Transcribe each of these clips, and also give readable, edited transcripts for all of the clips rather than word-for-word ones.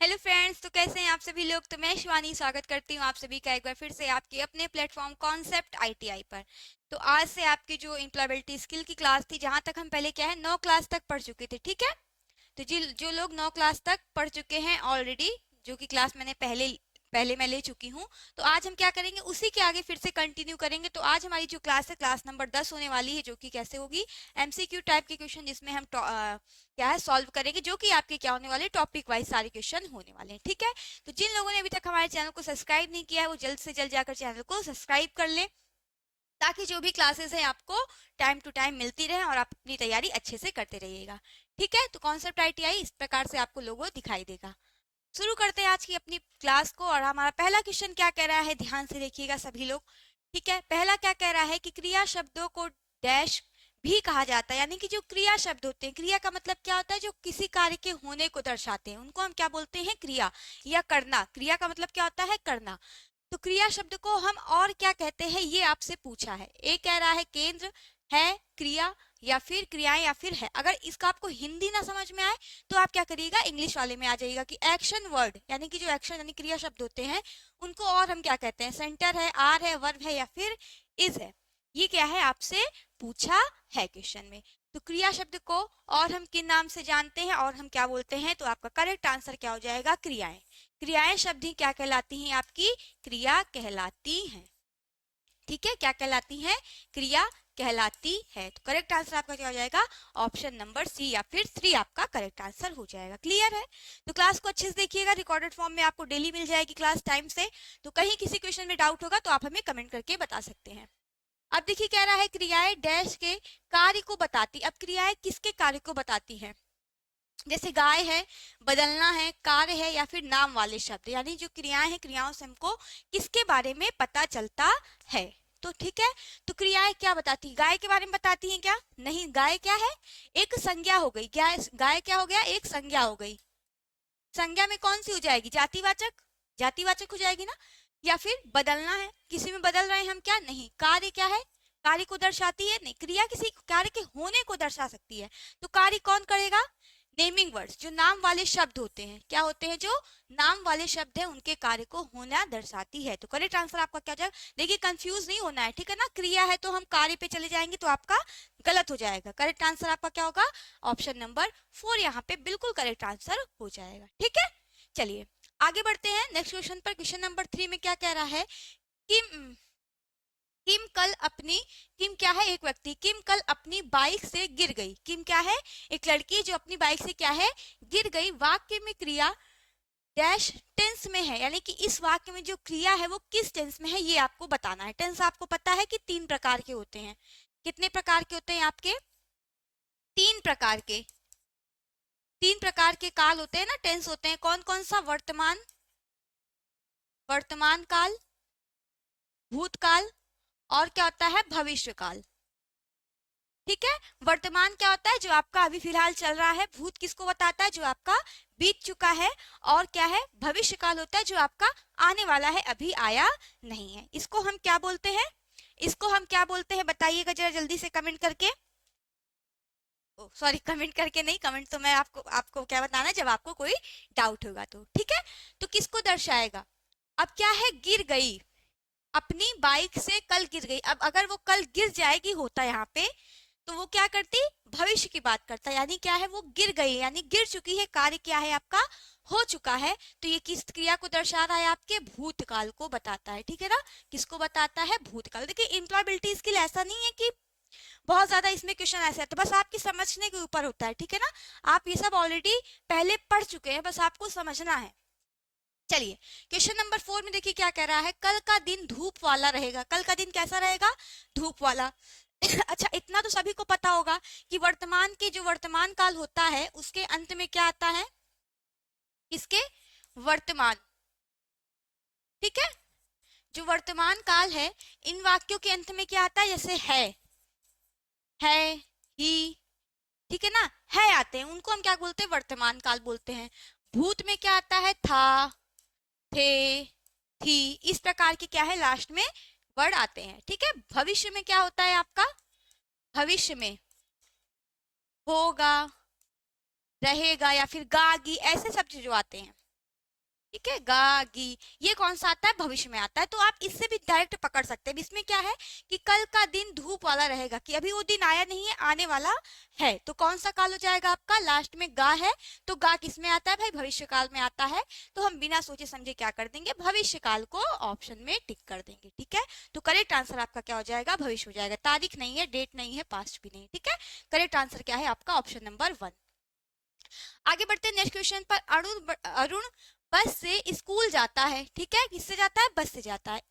Hello friends, तो कैसे हैं आप सभी लोग। तो मैं शिवानी स्वागत करती हूँ आप सभी का एक बार फिर से आपके अपने प्लेटफॉर्म कॉन्सेप्ट आईटीआई पर। तो आज से आपकी जो एम्प्लॉयबिलिटी स्किल की क्लास थी, जहां तक हम पहले क्या है 9 क्लास तक पढ़ चुके थे, ठीक है। तो जी जो लोग 9 क्लास तक पढ़ चुके हैं ऑलरेडी, जो कि क्लास मैंने पहले पहले मैं ले चुकी हूँ, तो आज हम क्या करेंगे उसी के आगे फिर से कंटिन्यू करेंगे। तो आज हमारी जो क्लास है क्लास नंबर 10 होने वाली है, जो कि कैसे होगी एमसीक्यू टाइप के क्वेश्चन, जिसमें हम क्या है सॉल्व करेंगे, जो कि आपके क्या होने वाले टॉपिक वाइज सारे क्वेश्चन होने वाले हैं, ठीक है। तो जिन लोगों ने अभी तक हमारे चैनल को सब्सक्राइब नहीं किया है, वो जल्द से जल्द जाकर चैनल को सब्सक्राइब कर लें, ताकि जो भी क्लासेस हैं आपको टाइम टू टाइम मिलती रहे और आप अपनी तैयारी अच्छे से करते रहिएगा, ठीक है। तो कॉन्सेप्ट आईटीआई इस प्रकार से आपको लोगो दिखाई देगा। शुरू करते हैं आज की अपनी क्लास को। और हमारा पहला क्वेश्चन क्या कह रहा है, ध्यान से देखिएगा सभी लोग, ठीक है। पहला क्या कह रहा है कि क्रिया शब्दों को डैश भी कहा जाता है, यानी कि जो क्रिया शब्द होते हैं, क्रिया का मतलब क्या होता है, जो किसी कार्य के होने को दर्शाते हैं, उनको हम क्या बोलते हैं, क्रिया या करना। क्रिया का मतलब क्या होता है, करना। तो क्रिया शब्द को हम और क्या कहते हैं, ये आपसे पूछा है। एक कह रहा है केंद्र, है, क्रिया, या फिर क्रियाएं, या फिर है। अगर इसका आपको हिंदी ना समझ में आए तो आप क्या करिएगा, इंग्लिश वाले में आ जाइएगा कि एक्शन वर्ड, यानी कि जो एक्शन यानी क्रिया शब्द होते हैं, उनको और हम क्या कहते हैं, सेंटर है, आर है, वर्ब है, या फिर इज है। ये क्या है आपसे पूछा है क्वेश्चन में। तो क्रिया शब्द को और हम किन नाम से जानते हैं और हम क्या बोलते हैं, तो आपका करेक्ट आंसर क्या हो जाएगा, क्रियाएं। क्रियाएं शब्द ही क्या कहलाती हैं, आपकी क्रिया कहलाती हैं, ठीक है। क्या कहलाती हैं, क्रिया कहलाती है। तो करेक्ट आंसर आपका क्या हो जाएगा, ऑप्शन नंबर सी या फिर 3 आपका करेक्ट आंसर हो जाएगा। क्लियर है। तो क्लास को अच्छे से देखिएगा, रिकॉर्डेड फॉर्म में आपको डेली मिल जाएगी क्लास टाइम से। तो कहीं किसी क्वेश्चन में डाउट होगा तो आप हमें कमेंट करके बता सकते हैं। अब देखिए कह रहा है क्रियाएं डैश के कार्य को बताती। अब क्रियाएं किसके कार्य को बताती हैं, जैसे गाय है, बदलना है, कार्य है, या फिर नाम वाले शब्द, यानी जो क्रियाएं हैं, क्रियाओं से हमको किसके बारे में पता चलता है। तो ठीक है। तो क्रियाएं क्या बताती, गाय के बारे में बताती हैं क्या, नहीं। गाय क्या है, एक संज्ञा हो गई। क्या गाय क्या हो गया, एक संज्ञा हो गई। संज्ञा में कौन सी हो जाएगी, जातिवाचक, जातिवाचक हो जाएगी ना। या फिर बदलना है, किसी में बदल रहे हैं हम, क्या, नहीं। कार्य क्या है, कार्य को दर्शाती है, नहीं। क्रिया किसी कार्य के होने को दर्शा सकती है, तो कार्य कौन करेगा, नेमिंग वर्ड्स, जो नाम वाले शब्द होते हैं, क्या होते हैं, जो नाम वाले शब्द है, उनके कार्य को होना दर्शाती है। तो करेक्ट आंसर आपका क्या हो जाएगा, देखिए कंफ्यूज नहीं होना है, ठीक है ना। क्रिया है तो हम कार्य पे चले जाएंगे तो आपका गलत हो जाएगा। करेक्ट आंसर आपका क्या होगा, ऑप्शन नंबर 4 यहाँ पे बिल्कुल करेक्ट आंसर हो जाएगा, ठीक है। चलिए आगे बढ़ते हैं नेक्स्ट क्वेश्चन पर। क्वेश्चन नंबर 3 में क्या कह रहा है कि किम कल अपनी, किम क्या है, एक व्यक्ति, किम कल अपनी बाइक से गिर गई। किम क्या है, एक लड़की जो अपनी बाइक से क्या है, गिर गई। वाक्य में क्रिया डैश टेंस में है, यानी कि इस वाक्य में जो क्रिया है वो किस टेंस में है, ये आपको बताना है। टेंस आपको पता है कि 3 प्रकार के होते हैं। कितने प्रकार के होते हैं आपके, 3 प्रकार के। 3 प्रकार के काल होते हैं ना, टेंस होते हैं। कौन कौन सा, वर्तमान, वर्तमान काल, भूतकाल, और क्या होता है, भविष्य काल, ठीक है। वर्तमान क्या होता है, जो आपका अभी फिलहाल चल रहा है। भूत किसको बताता है, जो आपका बीत चुका है। और क्या है, भविष्य काल होता है, जो आपका आने वाला है, अभी आया नहीं है। इसको हम क्या बोलते हैं, इसको हम क्या बोलते हैं, बताइएगा जरा जल्दी से कमेंट करके। सॉरी, कमेंट करके नहीं, कमेंट तो मैं आपको आपको क्या बताना, जब आपको कोई डाउट होगा तो, ठीक है। तो किसको दर्शाएगा, अब क्या है, गिर गई, अपनी बाइक से कल गिर गई। अब अगर वो कल गिर जाएगी होता यहाँ पे, तो वो क्या करती, भविष्य की बात करता है, यानी क्या है, वो गिर गई, यानी गिर चुकी है, कार्य क्या है आपका, हो चुका है। तो ये किस क्रिया को दर्शा रहा है, आपके भूतकाल को बताता है, ठीक है ना। किसको बताता है, भूतकाल। देखिए एम्प्लॉयबिलिटी स्किल ऐसा नहीं है कि बहुत ज्यादा इसमें क्वेश्चन ऐसे है, तो बस आपकी समझने के ऊपर होता है, ठीक है ना। आप ये सब ऑलरेडी पहले पढ़ चुके हैं, बस आपको समझना है। चलिए क्वेश्चन नंबर 4 में देखिए क्या कह रहा है, कल का दिन धूप वाला रहेगा। कल का दिन कैसा रहेगा, धूप वाला। अच्छा इतना तो सभी को पता होगा कि वर्तमान के जो वर्तमान काल होता है उसके अंत में क्या आता है, किसके, वर्तमान, ठीक है। जो वर्तमान काल है, इन वाक्यों के अंत में क्या आता है, जैसे है, ही, ठीक है ना, है आते हैं, उनको हम क्या बोलते हैं, वर्तमान काल बोलते हैं। भूत में क्या आता है, था, थे, थी, इस प्रकार के क्या है लास्ट में वर्ड आते हैं, ठीक है। भविष्य में क्या होता है आपका, भविष्य में होगा, रहेगा, या फिर गागी, ऐसे शब्द जो आते हैं, ठीक है, गा गी, ये कौन सा आता है, भविष्य में आता है। तो आप इससे भी डायरेक्ट पकड़ सकते हैं। इसमें क्या है कि कल का दिन धूप वाला रहेगा, कि अभी वो दिन आया नहीं है, आने वाला है। तो कौन सा काल हो जाएगा आपका, लास्ट में गा है, तो गा किस में आता है भाई, भविष्य काल में आता है। तो हम बिना सोचे समझे क्या कर देंगे, भविष्य काल को ऑप्शन में टिक कर देंगे। ठीक है, तो करेक्ट आंसर आपका क्या हो जाएगा, भविष्य हो जाएगा। तारीख नहीं है, डेट नहीं है, पास्ट भी नहीं। ठीक है, करेक्ट आंसर क्या है आपका, ऑप्शन नंबर 1। आगे बढ़ते हैं नेक्स्ट क्वेश्चन पर। अरुण अरुण बस से स्कूल जाता है। ठीक है, किससे जाता है, बस से जाता है।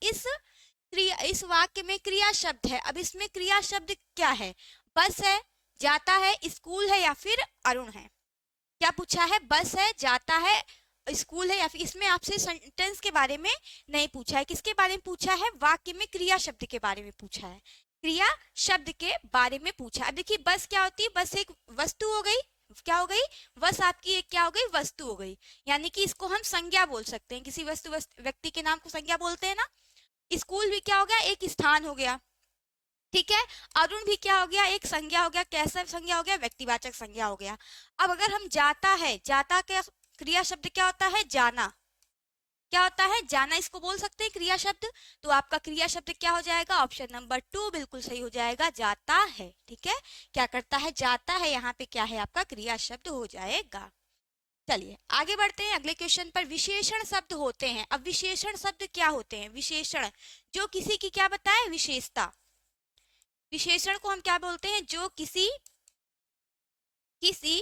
इस वाक्य में क्रिया शब्द है। अब इसमें क्रिया शब्द क्या है, बस है, जाता है, स्कूल है, या फिर अरुण है। क्या पूछा है, बस है, जाता है, स्कूल है, या फिर इसमें आपसे सेंटेंस के बारे में नहीं पूछा है। किसके बारे में पूछा है, वाक्य में क्रिया शब्द के बारे में पूछा है, क्रिया शब्द के बारे में पूछा। अब देखिए, बस क्या होती है, बस एक वस्तु हो गई। क्या हो गई, बस आपकी एक क्या हो गई, वस्तु हो गई। यानी कि इसको हम संज्ञा बोल सकते हैं, किसी व्यक्ति के नाम को संज्ञा बोलते हैं ना। स्कूल भी क्या हो गया, एक स्थान हो गया। ठीक है, अरुण भी क्या हो गया, एक संज्ञा हो गया। कैसा संज्ञा हो गया, व्यक्तिवाचक संज्ञा हो गया। अब अगर हम जाता है, जाता के क्रिया शब्द क्या होता है, जाना। क्या होता है, जाना, इसको बोल सकते हैं क्रिया शब्द। तो आपका क्रिया शब्द क्या हो जाएगा, ऑप्शन नंबर 2 बिल्कुल सही हो जाएगा, जाता है। ठीक है, क्या करता है, जाता है, यहाँ पे क्या है आपका क्रिया शब्द हो जाएगा। चलिए आगे बढ़ते हैं अगले क्वेश्चन पर। विशेषण शब्द होते हैं। अब विशेषण शब्द क्या होते हैं, विशेषण जो किसी की क्या बताए, विशेषता। विशेषण को हम क्या बोलते हैं, जो किसी किसी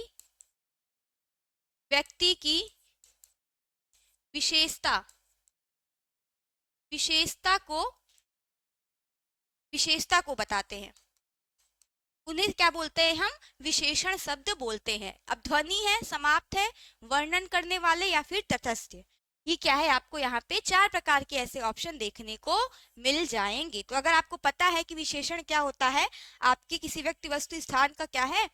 व्यक्ति की विशेषता विशेषता को विशेषता को बताते हैं, उन्हें क्या बोलते हैं हम, विशेषण शब्द बोलते हैं। अब ध्वनि है, समाप्त है, वर्णन करने वाले, या फिर तटस्थ। ये क्या है, आपको यहाँ पे 4 प्रकार के ऐसे ऑप्शन देखने को मिल जाएंगे। तो अगर आपको पता है कि विशेषण क्या होता है, आपके किसी व्यक्ति वस्तु स्थान का क्या है,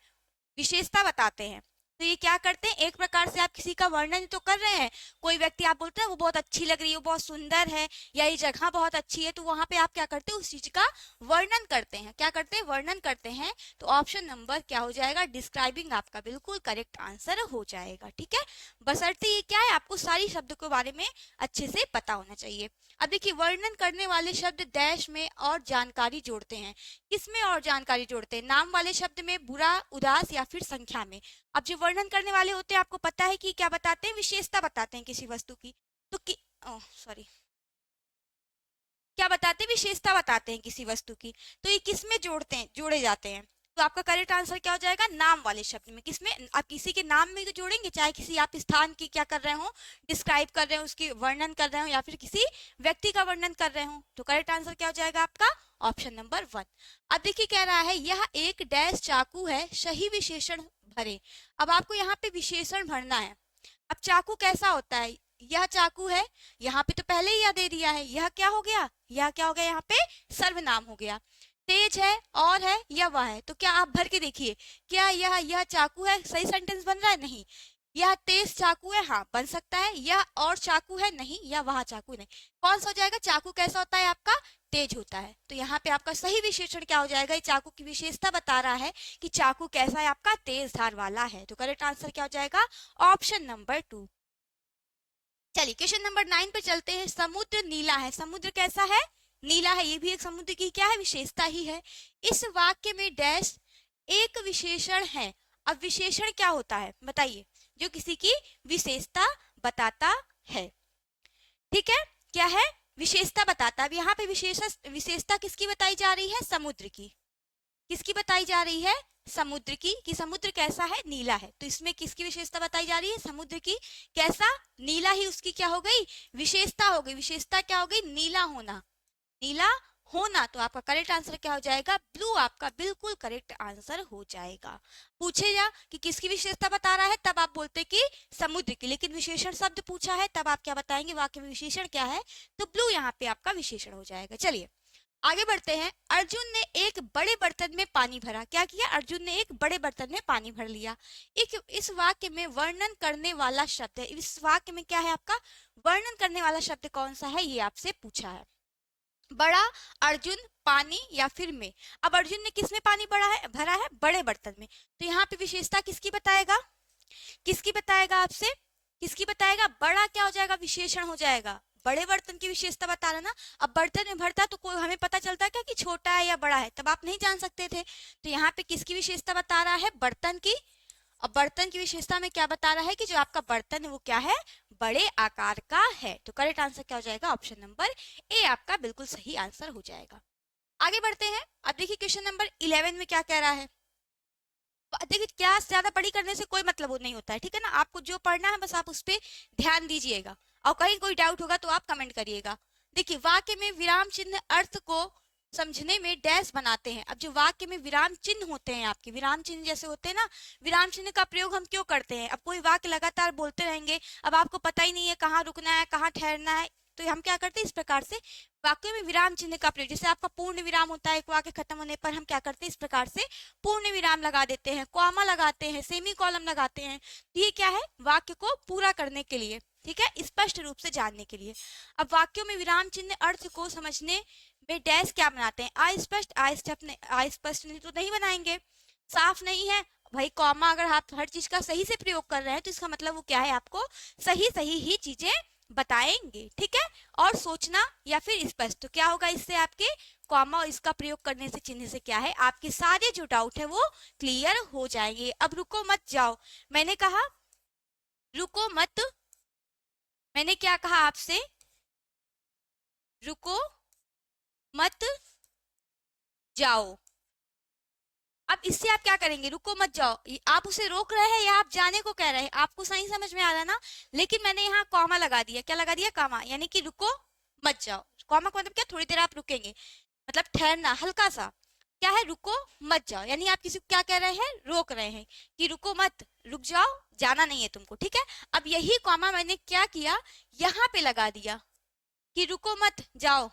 विशेषता बताते हैं। तो ये क्या करते हैं, एक प्रकार से आप किसी का वर्णन तो कर रहे हैं। कोई व्यक्ति आप बोलते हैं वो बहुत अच्छी लग रही है, वो बहुत सुंदर है, या ये जगह बहुत अच्छी है, तो वहां पे आप क्या करते हैं, उस चीज का वर्णन करते हैं। क्या करते हैं, वर्णन करते हैं। तो ऑप्शन नंबर क्या हो जाएगा, डिस्क्राइबिंग आपका बिल्कुल करेक्ट आंसर हो जाएगा। ठीक है, बशर्ते ये क्या है, आपको सारी शब्द के बारे में अच्छे से पता होना चाहिए। अब देखिए, वर्णन करने वाले शब्द डैश में और जानकारी जोड़ते हैं। किसमें और जानकारी जोड़ते हैं, नाम वाले शब्द में, बुरा, उदास, या फिर संख्या में। अब जो वर्णन करने वाले होते हैं, आपको पता है कि क्या बताते हैं, विशेषता बताते हैं किसी वस्तु की। तो सॉरी, क्या बताते हैं, विशेषता बताते हैं किसी वस्तु की। तो ये किस में जोड़ते हैं, जोड़े जाते हैं। तो आपका करेक्ट आंसर क्या हो जाएगा, नाम वाले शब्द में। किसमें, आप किसी के नाम में तो जोड़ेंगे, चाहे किसी आप स्थान की क्या कर रहे हो, डिस्क्राइब कर रहे हो, उसकी वर्णन कर रहे हो, या फिर किसी व्यक्ति का वर्णन कर रहे हो। तो करेक्ट आंसर क्या हो जाएगा आपका, ऑप्शन नंबर 1। अब देखिए, कह रहा है यह एक डैश चाकू है, सही विशेषण भरे। अब आपको यहाँ पे विशेषण भरना है। अब चाकू कैसा होता है, यह चाकू है, यहाँ पे तो पहले ही यह दे दिया है, यह क्या हो गया, यह क्या हो गया, यहाँ पे सर्वनाम हो गया। तेज है, और है, यह वह है। तो क्या आप भर के देखिए, क्या यह चाकू है, सही सेंटेंस बन रहा है, नहीं। यह तेज चाकू है, हाँ बन सकता है। यह और चाकू है, नहीं। यह वह चाकू, नहीं। कौन सा हो जाएगा, चाकू कैसा होता है आपका, तेज होता है। तो यहाँ पे आपका सही विशेषण क्या हो जाएगा, ये चाकू की विशेषता बता रहा है कि चाकू कैसा है आपका, तेज धार वाला है। तो करेक्ट आंसर क्या हो जाएगा, ऑप्शन नंबर 2। चलिए क्वेश्चन नंबर 9 पे चलते हैं। समुद्र नीला है, समुद्र कैसा है, नीला है। ये भी एक समुद्र की क्या है, विशेषता ही है। इस वाक्य में डैश एक विशेषण है। अब विशेषण क्या होता है बताइए, जो किसी की विशेषता बताता है। ठीक है, क्या है, विशेषता बताता है। अब यहाँ पे विशेषता किसकी बताई जा रही है, समुद्र की। किसकी बताई जा रही है, समुद्र की, कि समुद्र कैसा है, नीला है। तो इसमें किसकी विशेषता बताई जा रही है, समुद्र की। कैसा, नीला ही उसकी क्या हो गई, विशेषता हो गई। विशेषता क्या हो गई, नीला होना, नीला होना। तो आपका करेक्ट आंसर क्या हो जाएगा, ब्लू आपका बिल्कुल करेक्ट आंसर हो जाएगा। पूछेगा कि किसकी विशेषता बता रहा है, तब आप बोलते कि समुद्र की। लेकिन विशेषण शब्द पूछा है, तब आप क्या बताएंगे, वाक्य में विशेषण क्या है। तो ब्लू यहाँ पे आपका विशेषण हो जाएगा। चलिए आगे बढ़ते हैं। अर्जुन ने एक बड़े बर्तन में पानी भरा। क्या किया, अर्जुन ने एक बड़े बर्तन में पानी भर लिया। इस वाक्य में वर्णन करने वाला शब्द है। इस वाक्य में क्या है आपका, वर्णन करने वाला शब्द कौन सा है, ये आपसे पूछा है। बड़ा, अर्जुन, पानी, या फिर में। अब अर्जुन ने किसमें पानी भरा है, बड़े बर्तन में। तो यहाँ पे विशेषता किसकी बताएगा, किसकी बताएगा आपसे, किसकी बताएगा? बड़ा क्या हो जाएगा? विशेषण हो जाएगा। बड़े बर्तन की विशेषता बता रहा ना। अब बर्तन में भरता तो कोई हमें पता चलता है क्या कि छोटा है या बड़ा है? तब आप नहीं जान सकते थे। तो यहाँ पे किसकी विशेषता बता रहा है? बर्तन की। और बर्तन की विशेषता में क्या बता रहा है कि जो आपका बर्तन है वो क्या है? बड़े आकार का है। तो करेक्ट आंसर क्या हो जाएगा? ऑप्शन नंबर ए आपका बिल्कुल सही आंसर हो जाएगा। आगे बढ़ते हैं। अब देखिए क्वेश्चन नंबर 11 में क्या कह रहा है। देखिए क्या ज्यादा पढ़ी करने से कोई मतलब वो नहीं होता है, ठीक है ना। आपको जो पढ़ना है बस आप उस पर ध्यान दीजिएगा, और कहीं कोई डाउट होगा तो आप कमेंट करिएगा। देखिए वाक्य में विराम चिन्ह अर्थ को समझने में डैश बनाते हैं। अब जो वाक्य में विराम चिन्ह होते हैं, आपके विराम चिन्ह जैसे होते हैं ना, विराम चिन्ह का प्रयोग हम क्यों करते हैं? अब कोई वाक्य लगातार बोलते रहेंगे, अब आपको पता ही नहीं है कहाँ रुकना है कहाँ ठहरना है, तो हम क्या करते हैं? इस प्रकार से वाक्य में विराम चिन्ह का प्रयोग, जैसे आपका पूर्ण विराम होता है एक वाक्य खत्म होने पर, हम क्या करते हैं? इस प्रकार से पूर्ण विराम लगा देते हैं, कॉमा लगाते हैं, सेमी कॉलम लगाते हैं। तो ये क्या है? वाक्य को पूरा करने के लिए, ठीक है, स्पष्ट रूप से जानने के लिए। अब वाक्यों में विराम चिन्ह अर्थ को समझने में डैश क्या बनाते हैं? अस्पष्ट, अस्पष्ट नहीं तो नहीं बनाएंगे। साफ नहीं है भाई, कॉमा अगर आप हर चीज का सही से प्रयोग कर रहे हैं तो इसका मतलब वो क्या है? आपको सही सही ही चीजें बताएंगे, ठीक है। और सोचना या फिर स्पष्ट, तो क्या होगा इससे? आपके कॉमा और इसका प्रयोग करने से, चिन्ह से क्या है? आपके सारे जो डाउट है वो क्लियर हो जाएंगे। अब रुको मत जाओ, मैंने कहा रुको मत, मैंने क्या कहा आपसे? रुको मत जाओ। अब इससे आप क्या करेंगे? रुको मत जाओ, आप उसे रोक रहे हैं या आप जाने को कह रहे हैं? आपको सही समझ में आ रहा है ना। लेकिन मैंने यहाँ कॉमा लगा दिया, क्या लगा दिया? कॉमा, यानी कि रुको मत जाओ। कॉमा का मतलब क्या? थोड़ी देर आप रुकेंगे, मतलब ठहरना हल्का सा। क्या है? रुको मत जाओ, यानी आप किसी को क्या कह रहे हैं? रोक रहे हैं कि रुको मत, रुक जाओ, जाना नहीं है तुमको, ठीक है। अब यही कॉमा मैंने क्या किया? यहाँ पे लगा दिया कि रुको मत जाओ।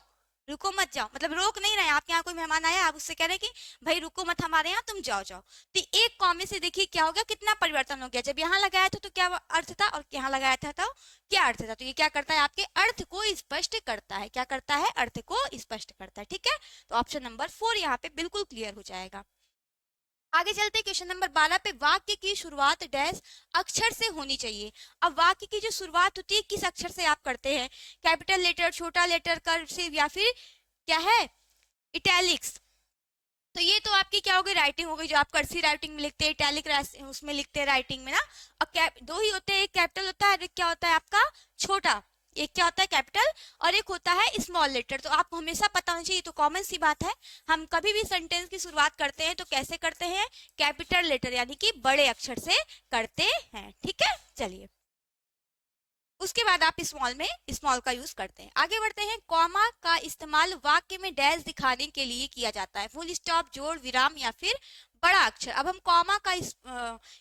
रुको मत जाओ मतलब रोक नहीं रहे, आपके यहाँ कोई मेहमान आया, आप उससे कह रहे हैं कि भाई रुको मत हमारे यहाँ, तुम जाओ जाओ। तो एक कॉमे से देखिए क्या हो गया, कितना परिवर्तन हो गया। जब यहाँ लगाया था तो क्या अर्थ था, और यहाँ लगाया था तो क्या अर्थ था। तो ये क्या करता है? आपके अर्थ को स्पष्ट करता है। क्या करता है? अर्थ को स्पष्ट करता है, ठीक है। तो ऑप्शन नंबर 4 यहाँ पे बिल्कुल क्लियर हो जाएगा। आगे चलते हैं क्वेश्चन नंबर 12 पे। वाक्य की शुरुआत डैश अक्षर से होनी चाहिए। अब वाक्य की जो शुरुआत होती है किस अक्षर से आप करते हैं? कैपिटल लेटर, छोटा लेटर, कर्सिव, या फिर क्या है? इटैलिक्स। तो ये तो आपकी क्या हो गई? राइटिंग हो गई, जो आप कर्सिव राइटिंग में लिखते हैं, इटैलिक उसमें लिखते हैं राइटिंग में ना। और दो ही होते हैं, एक कैपिटल होता है, एक क्या होता है आपका? छोटा। एक क्या होता है? कैपिटल, और एक होता है स्मॉल लेटर। तो आपको हमेशा पता होना चाहिए, तो कॉमन सी बात है। हम कभी भी सेंटेंस की शुरुआत करते हैं तो कैसे करते हैं? कैपिटल लेटर यानी कि बड़े अक्षर से करते हैं, ठीक है। चलिए, उसके बाद आप स्मॉल में स्मॉल का यूज करते हैं। आगे बढ़ते हैं। कॉमा का इस्तेमाल वाक्य में डैश दिखाने के लिए किया जाता है। फुल स्टॉप, जोड़, विराम या फिर बड़ा अक्षर। अब हम कॉमा का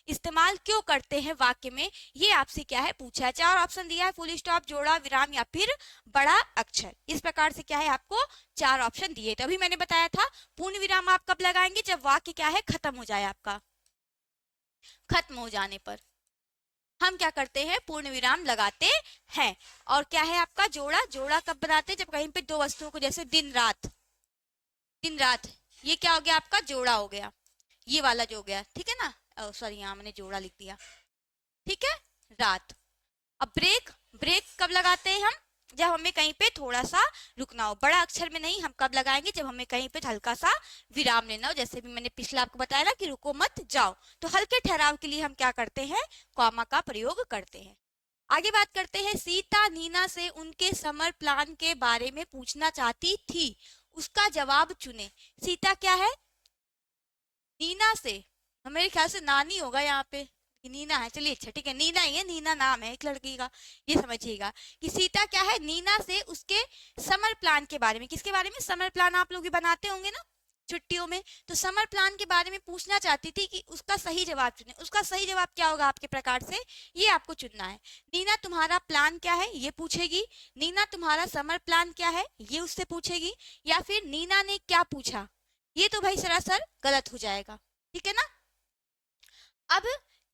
इस्तेमाल क्यों करते हैं वाक्य में, ये आपसे क्या है? पूछा है। 4 ऑप्शन दिया है, फुल स्टॉप, जोड़ा, विराम या फिर बड़ा अक्षर। इस प्रकार से क्या है? आपको 4 ऑप्शन दिए। तो अभी मैंने बताया था पूर्ण विराम आप कब लगाएंगे? जब वाक्य क्या है? खत्म हो जाए, आपका खत्म हो जाने पर हम क्या करते हैं? पूर्ण विराम लगाते हैं। और क्या है आपका? जोड़ा। जोड़ा कब बनाते हैं? जब कहीं पे दो वस्तुओं को, जैसे दिन रात, दिन रात, ये क्या हो गया? आपका जोड़ा हो गया, ये वाला जो हो गया, ठीक है ना। सॉरी, यहाँ मैंने जोड़ा लिख दिया, ठीक है, रात। अब ब्रेक, ब्रेक कब लगाते हैं हम? जब हमें कहीं पे थोड़ा सा रुकना हो। बड़ा अक्षर में नहीं, हम कब लगाएंगे? जब हमें कहीं पे हल्का सा विराम लेना हो। जैसे भी मैंने पिछला आपको बताया ना कि रुको मत जाओ, तो हल्के ठहराव के लिए हम क्या करते हैं? कॉमा का प्रयोग करते हैं। आगे बात करते हैं। सीता नीना से उनके समर प्लान के बारे में पूछना चाहती थी, उसका जवाब चुने। सीता क्या है? नीना से, मेरे ख्याल से नानी होगा यहाँ पे, नीना है। चलिए अच्छा ठीक है, नीना ही है, नीना नाम है एक लड़की का। ये समझिएगा कि सीता क्या है? नीना से उसके समर प्लान के बारे में। किसके बारे में? समर प्लान आप लोग भी बनाते होंगे ना छुट्टियों में। तो समर प्लान के बारे में पूछना चाहती थी कि उसका सही जवाब चुने। उसका सही जवाब क्या होगा आपके प्रकार से? ये आपको चुनना है। नीना तुम्हारा प्लान क्या है? ये पूछेगी। नीना तुम्हारा समर प्लान क्या है? ये उससे पूछेगी। या फिर नीना ने क्या पूछा? ये तो भाई सरासर गलत हो जाएगा, ठीक है ना। अब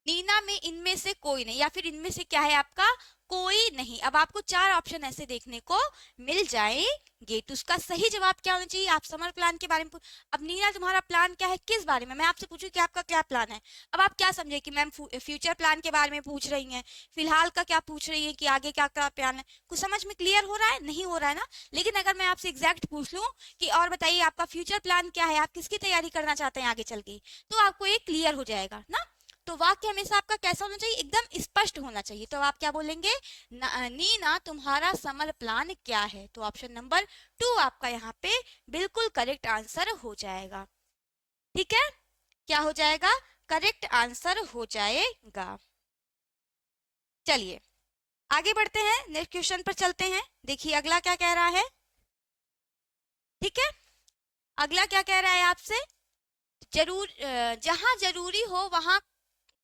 नीना में इनमें से कोई नहीं, या फिर इनमें से क्या है आपका कोई नहीं। अब आपको 4 ऑप्शन ऐसे देखने को मिल जाएंगे, तो उसका सही जवाब क्या होना चाहिए? आप समर प्लान के बारे में अब नीना तुम्हारा प्लान क्या है, किस बारे में? मैं आपसे पूछूं कि आपका क्या प्लान है, अब आप क्या समझे कि मैम फ्यूचर प्लान के बारे में पूछ रही हैं, फिलहाल का क्या पूछ रही है कि आगे क्या क्या प्लान है? कुछ समझ में क्लियर हो रहा है? नहीं हो रहा है ना? लेकिन अगर मैं आपसे एग्जैक्ट पूछ लूं कि और बताइए आपका फ्यूचर प्लान क्या है, आप किसकी तैयारी करना चाहते हैं आगे चल के, तो आपको ये क्लियर हो जाएगा ना। तो वाक्य हमेशा आपका कैसा होना चाहिए? एकदम स्पष्ट होना चाहिए। तो आप क्या बोलेंगे? नीना तुम्हारा समर प्लान क्या है? तो ऑप्शन नंबर 2 आपका यहाँ पे बिल्कुल करेक्ट आंसर हो जाएगा। ठीक है, क्या हो जाएगा? करेक्ट आंसर हो जाएगा। चलिए आगे बढ़ते हैं, नेक्स्ट क्वेश्चन पर चलते हैं। देखिए अगला क्या कह रहा है। ठीक है, अगला क्या कह रहा है आपसे? जहां जरूरी हो वहां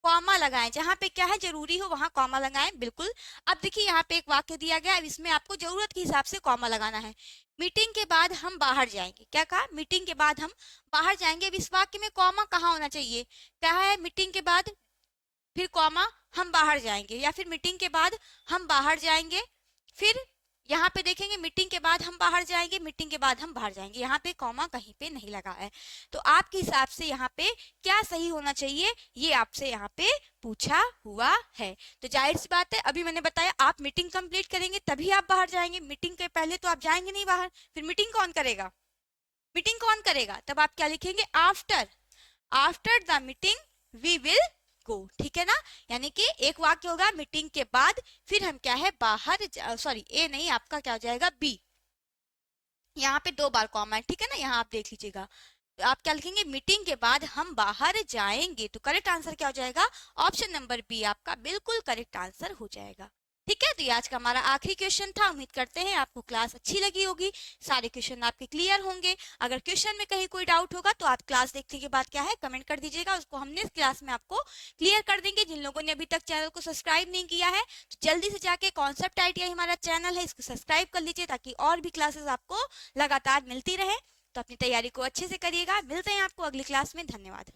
कॉमा लगाएं। जहां पे क्या है जरूरी हो वहां कॉमा लगाएं, बिल्कुल। अब देखिए यहाँ पे एक वाक्य दिया गया है, अब इसमें आपको जरूरत के हिसाब से कॉमा लगाना है। मीटिंग के बाद हम बाहर जाएंगे, क्या कहा? मीटिंग के बाद हम बाहर जाएंगे। अब इस वाक्य में कॉमा कहाँ होना चाहिए? क्या है? मीटिंग के बाद फिर कॉमा हम बाहर जाएंगे, या फिर मीटिंग के बाद हम बाहर जाएंगे, फिर यहाँ पे देखेंगे मीटिंग के बाद हम बाहर जाएंगे, मीटिंग के बाद हम बाहर जाएंगे। यहाँ पे कॉमा कहीं पे नहीं लगा है। तो आपके हिसाब से यहाँ पे क्या सही होना चाहिए, ये आपसे यहाँ पे पूछा हुआ है। तो जाहिर सी बात है, अभी मैंने बताया आप मीटिंग कंप्लीट करेंगे तभी आप बाहर जाएंगे, मीटिंग के पहले तो आप जाएंगे नहीं बाहर। फिर मीटिंग कौन करेगा? मीटिंग कौन करेगा? तब आप क्या लिखेंगे? After, after the meeting we will go. ठीक है ना? यानी कि एक वाक्य होगा मीटिंग के बाद, फिर हम क्या है बाहर, सॉरी ए नहीं, आपका क्या हो जाएगा? बी। यहाँ पे 2 बार कॉमा है, ठीक है ना? यहाँ आप देख लीजिएगा। तो आप क्या लिखेंगे? मीटिंग के बाद हम बाहर जाएंगे। तो करेक्ट आंसर क्या हो जाएगा? ऑप्शन नंबर बी आपका बिल्कुल करेक्ट आंसर हो जाएगा। ठीक है, तो ये आज का हमारा आखिरी क्वेश्चन था। उम्मीद करते हैं आपको क्लास अच्छी लगी होगी, सारे क्वेश्चन आपके क्लियर होंगे। अगर क्वेश्चन में कहीं कोई डाउट होगा तो आप क्लास देखने के बाद क्या है कमेंट कर दीजिएगा, उसको हम नेक्स्ट क्लास में आपको क्लियर कर देंगे। जिन लोगों ने अभी तक चैनल को सब्सक्राइब नहीं किया है तो जल्दी से जाके कॉन्सेप्ट आईटीआई हमारा चैनल है, इसको सब्सक्राइब कर लीजिए, ताकि और भी क्लासेस आपको लगातार मिलती रहे। तो अपनी तैयारी को अच्छे से करिएगा। मिलते हैं आपको अगली क्लास में। धन्यवाद।